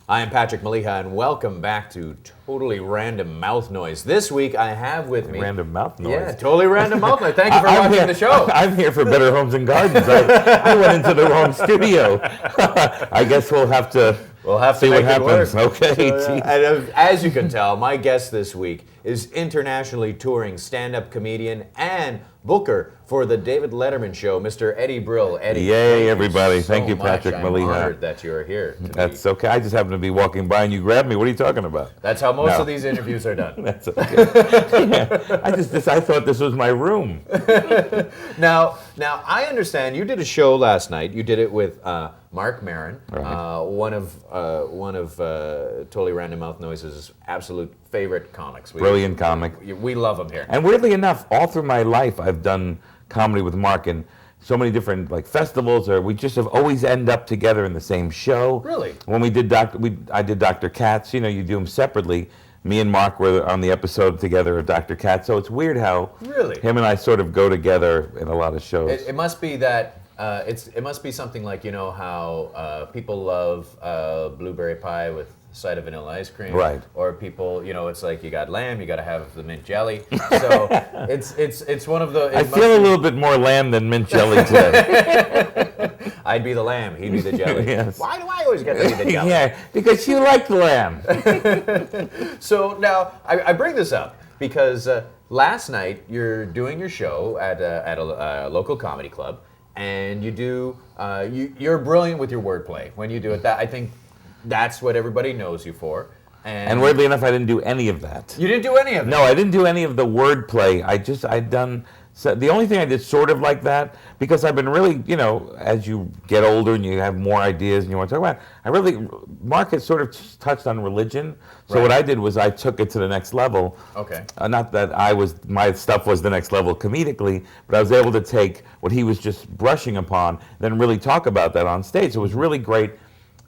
I am Patrick Maliha, and welcome back to Totally Random Mouth Noise. This week, I have with me... Random mouth noise? Yeah, Totally Random Mouth Noise. Thank you for watching the show. I'm here for Better Homes and Gardens. I went into the wrong studio. I guess we'll have to see what happens. Okay. So, and as you can tell, my guest this week is internationally touring stand-up comedian and booker for the David Letterman Show, Mr. Eddie Brill. Eddie, yay, everybody. Thank you, Patrick Maliha. I'm honored that you're here. That's okay. I just happened to be walking by and you grabbed me. What are you talking about? That's how most of these interviews are done. That's okay. Yeah. I thought this was my room. Now, I understand you did a show last night. You did it with Mark Maron, right. one of Totally Random Mouth Noise's absolute favorite comics. Brilliant comic. We love him here. And weirdly enough, all through my life, I've done comedy with Mark in so many different festivals, or we just have always end up together in the same show. Really? When we did I did Dr. Katz. You know, you do them separately. Me and Mark were on the episode together of Dr. Katz. So it's weird how him and I sort of go together in a lot of shows. It must be that. It must be something like, you know how people love blueberry pie with a side of vanilla ice cream, right? Or people, you know, it's like you got lamb, you got to have the mint jelly. So it's one of the. I feel a little bit more lamb than mint jelly today. I'd be the lamb, he'd be the jelly. Yes. Why do I always get to be the jelly? Yeah, because you like lamb. So now I bring this up because last night you're doing your show at a local comedy club. And you do, you're brilliant with your wordplay when you do it. I think that's what everybody knows you for. And weirdly enough, I didn't do any of that. You didn't do any of that? No, I didn't do any of the wordplay. I'd done, so the only thing I did sort of like that, because I've been really, you know, as you get older and you have more ideas and you want to talk about, Mark has sort of touched on religion. So what I did was I took it to the next level. Okay. Not that my stuff was the next level comedically, but I was able to take what he was just brushing upon, then really talk about that on stage. So it was really great.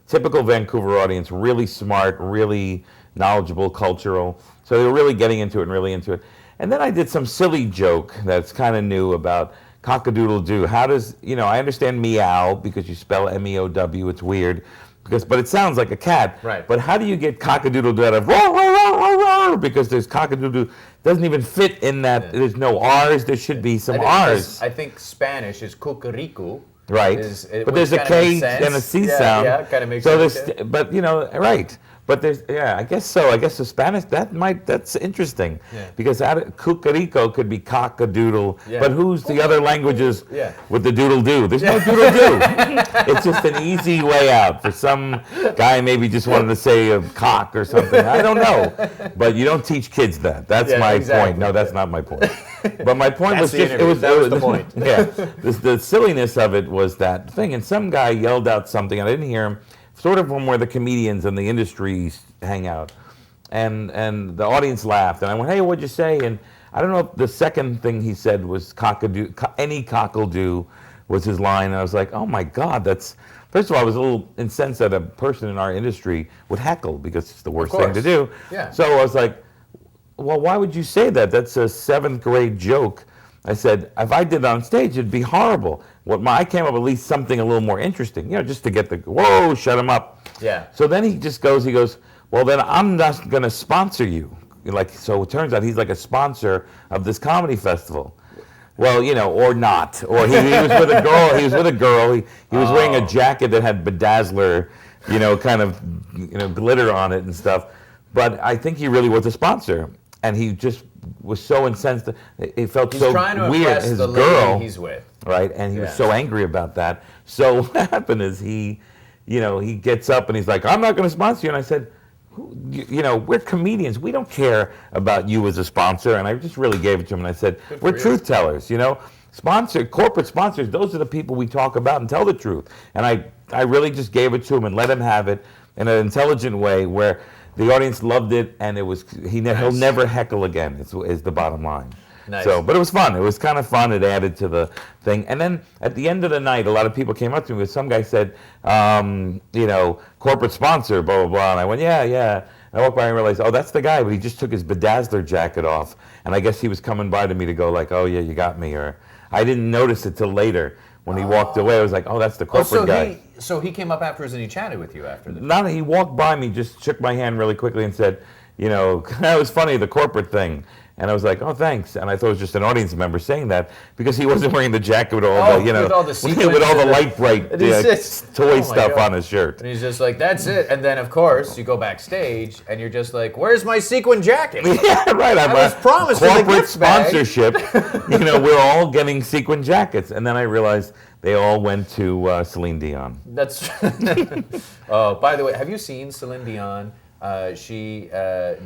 Typical Vancouver audience, really smart, really knowledgeable, cultural. So they were really getting into it and really into it. And then I did some silly joke that's kind of new about cock-a-doodle-doo. How does, you know, I understand meow because you spell M-E-O-W, it's weird. But it sounds like a cat. Right. But how do you get cock-a-doodle-doo out of roar, roar, roar, roar, roar? Because there's cock-a-doodle-doo. Doesn't even fit in that. Yeah. There's no R's. There should be some R's. I think Spanish is cucuricu. Right. But there's a K and a C sound. Yeah, kind of makes sense. But, you know, right. But there's, I guess so. I guess the Spanish, that's interesting. Yeah. Because cucarico could be cock-a-doodle. Yeah. But who's the other languages with the doodle-doo? There's no doodle-doo. It's just an easy way out. For some guy maybe just wanted to say a cock or something. I don't know. But you don't teach kids that. That's my point. No, that's not my point. But my point was just, that was the point. Yeah. The silliness of it was that thing. And some guy yelled out something, and I didn't hear him. Sort of from where the comedians and the industry hang out. And the audience laughed. And I went, hey, what'd you say? And I don't know if the second thing he said was cock-a-doo, any cockle-doo was his line. And I was like, oh my God, that's, first of all, I was a little incensed that a person in our industry would heckle because it's the worst thing to do. Yeah. So I was like, well, why would you say that? That's a 7th grade joke. I said, if I did it on stage, it'd be horrible. I came up with at least something a little more interesting, you know, just to get whoa, shut him up. Yeah. So then he goes, well, then I'm not going to sponsor you. So it turns out he's like a sponsor of this comedy festival. Well, you know, or not. Or he was with a girl. He was with a girl. He was wearing a jacket that had bedazzler, you know, kind of, you know, glitter on it and stuff. But I think he really was a sponsor. And he just was so incensed. It felt he's so trying to weird. Impress His the girl, lady he's with. Right, and he was so angry about that. So what happened is he gets up and he's like, I'm not going to sponsor you. And I said, you know, we're comedians. We don't care about you as a sponsor. And I just really gave it to him. And I said, we're truth tellers, you know. Corporate sponsors, those are the people we talk about and tell the truth. And I really just gave it to him and let him have it in an intelligent way where the audience loved it, and he'll never heckle again, is the bottom line. Nice. So, but it was fun. It was kind of fun. It added to the thing. And then at the end of the night, a lot of people came up to me. Some guy said, you know, corporate sponsor, blah, blah, blah. And I went, yeah. And I walked by and realized, oh, that's the guy, but he just took his bedazzler jacket off. And I guess he was coming by to me to go like, oh, yeah, you got me. Or I didn't notice it till later When he walked away, I was like, oh, that's the corporate guy. So he came up afterwards and he chatted with you after this? Not, he walked by me, just shook my hand really quickly and said, that was funny, the corporate thing. And I was like, oh, thanks. And I thought it was just an audience member saying that because he wasn't wearing the jacket with all with all the light bright toy stuff on his shirt. And he's just like, that's it. And then, of course, you go backstage and you're just like, where's my sequin jacket? Yeah, right. I was promised corporate sponsorship. We're all getting sequin jackets. And then I realized they all went to Celine Dion. That's. Oh, by the way, have you seen Celine Dion? She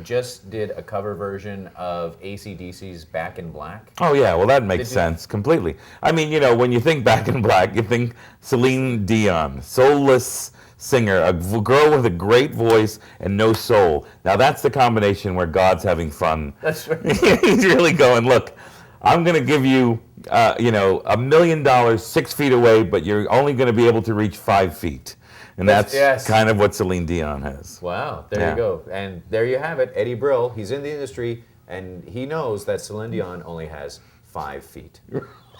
just did a cover version of AC/DC's Back in Black. Oh, yeah. Well, that makes sense completely. I mean, when you think Back in Black, you think Celine Dion, soulless singer, a girl with a great voice and no soul. Now, that's the combination where God's having fun. That's right. He's really going, look, I'm going to give you, $1 million 6 feet away, but you're only going to be able to reach 5 feet. And that's kind of what Celine Dion has. Wow, there you go. And there you have it, Eddie Brill. He's in the industry, and he knows that Celine Dion only has 5 feet.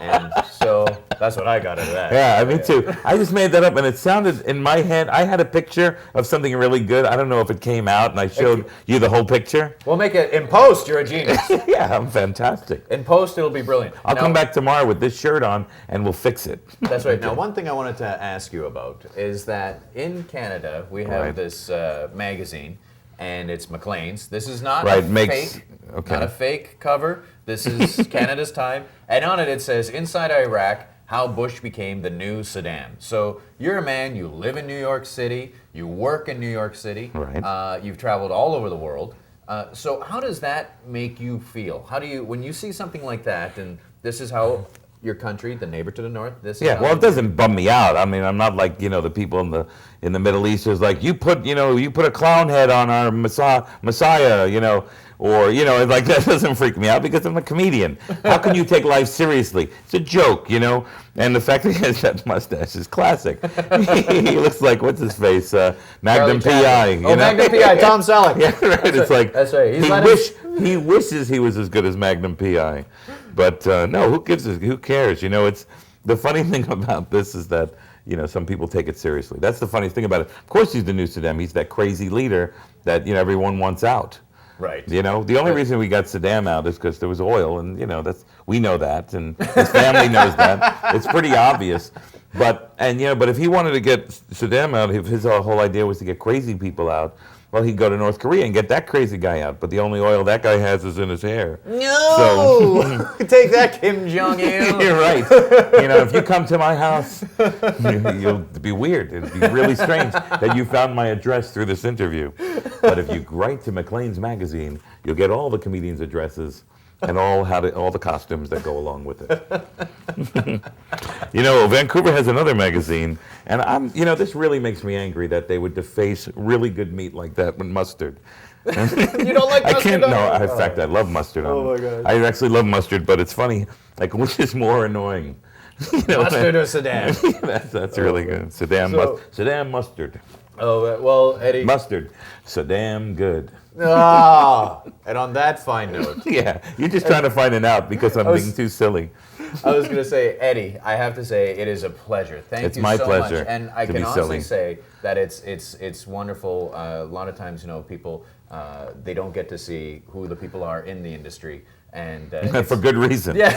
And so that's what I got out of that. Yeah, me too. I just made that up, and it sounded in my head. I had a picture of something really good. I don't know if it came out, and I showed you the whole picture. We'll make it in post. You're a genius. Yeah, I'm fantastic. In post, it'll be brilliant. I'll come back tomorrow with this shirt on, and we'll fix it. That's right. Now, one thing I wanted to ask you about is that in Canada we have this magazine, and it's Maclean's. This is not not a fake cover. This is Canada's Time, and on it says, "Inside Iraq, how Bush became the new Saddam." So you're a man, you live in New York City, you work in New York City, right. You've traveled all over the world. So how does that make you feel? How do you, when you see something like that, and this is how your country, the neighbor to the north, this is well, it doesn't bum me out. I mean, I'm not like, the people in the Middle East who's like, you put a clown head on our Messiah, or, like that doesn't freak me out because I'm a comedian. How can you take life seriously? It's a joke, And the fact that he has that mustache is classic. He looks like, what's his face? Magnum P.I. Magnum P.I., Tom Selleck. Yeah, right. It's like, that's right. He wishes he was as good as Magnum P.I. But no, who cares? It's the funny thing about this is that, some people take it seriously. That's the funniest thing about it. Of course he's the new Saddam. He's that crazy leader that, everyone wants out. Right. The only reason we got Saddam out is because there was oil, and we know that, and his family knows that. It's pretty obvious. But if he wanted to get Saddam out, if his whole idea was to get crazy people out, well, he'd go to North Korea and get that crazy guy out. But the only oil that guy has is in his hair. No! So, take that, Kim Jong-il. You're right. If you come to my house, you'll be weird. It'd be really strange that you found my address through this interview. But if you write to Maclean's magazine, you'll get all the comedians' addresses and all the costumes that go along with it. Vancouver has another magazine, and this really makes me angry that they would deface really good meat like that with mustard. You don't like mustard? I can't. No, in fact, I love mustard. Oh my God! I actually love mustard, but it's funny. Like, which is more annoying? Mustard or Saddam? That's really good. Saddam mustard. Oh well, Eddie. Mustard. Saddam good. And on that fine note. Yeah, you're just trying to find it out because I'm being too silly. I was going to say, Eddie, I have to say it is a pleasure. Thank you so much. It's my pleasure. And I can honestly say that it's wonderful. A lot of times, people, they don't get to see who the people are in the industry. And for good reason. Yeah,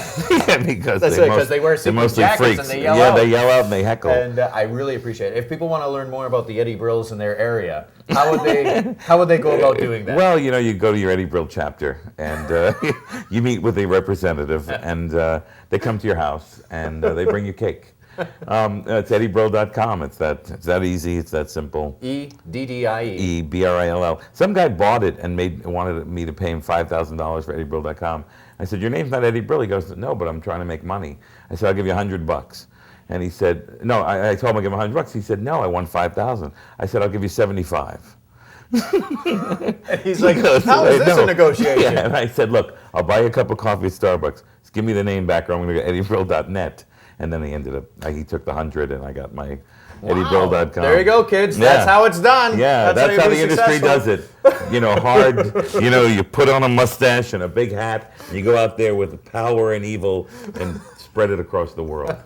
because they wear sequin jackets freaks. And they yell out. They yell out and they heckle. And I really appreciate it. If people want to learn more about the Eddie Brills in their area, how would they go about doing that? Well, you go to your Eddie Brill chapter and you meet with a representative, and they come to your house and they bring you cake. It's eddiebrill.com. It's that easy. It's that simple. EDDIE. EBRILL. Some guy bought it and wanted me to pay him $5,000 for eddiebrill.com. I said, your name's not Eddie Brill. He goes, no, but I'm trying to make money. I said, I'll give you $100. And he said, no. I told him I'd give him $100. He said, no, I won 5,000. I said, I'll give you 75. And he's like, how is this a negotiation? Yeah, and I said, look, I'll buy you a cup of coffee at Starbucks. Just give me the name back, or I'm going to go to eddiebrill.net. And then he took the 100, and I got my eddiebrill.com. There you go, kids. That's how it's done. Yeah, that's how the industry does it. Hard. You put on a mustache and a big hat, and you go out there with power and evil and spread it across the world.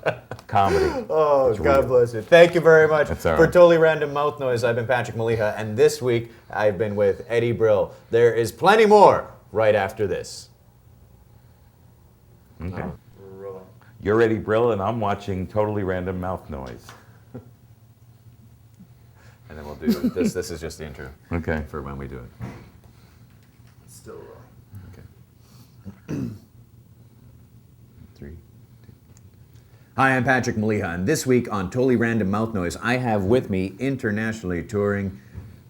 Comedy. Oh, It's God real. bless you. Thank you very much That's all for right. Totally Random Mouth Noise. I've been Patrick Maliha, and this week I've been with Eddie Brill. There is plenty more right after this. Okay. You're Eddie Brill, and I'm watching Totally Random Mouth Noise. And then we'll do this. This is just the intro. Okay. For when we do it. Still rolling. Okay. 3, 2. Hi, I'm Patrick Maliha, and this week on Totally Random Mouth Noise, I have with me internationally touring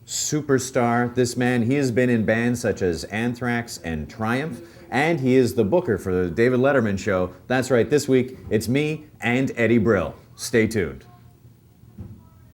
superstar. This man, he has been in bands such as Anthrax and Triumph, and he is the booker for the David Letterman show. That's right, this week it's me and Eddie Brill. Stay tuned.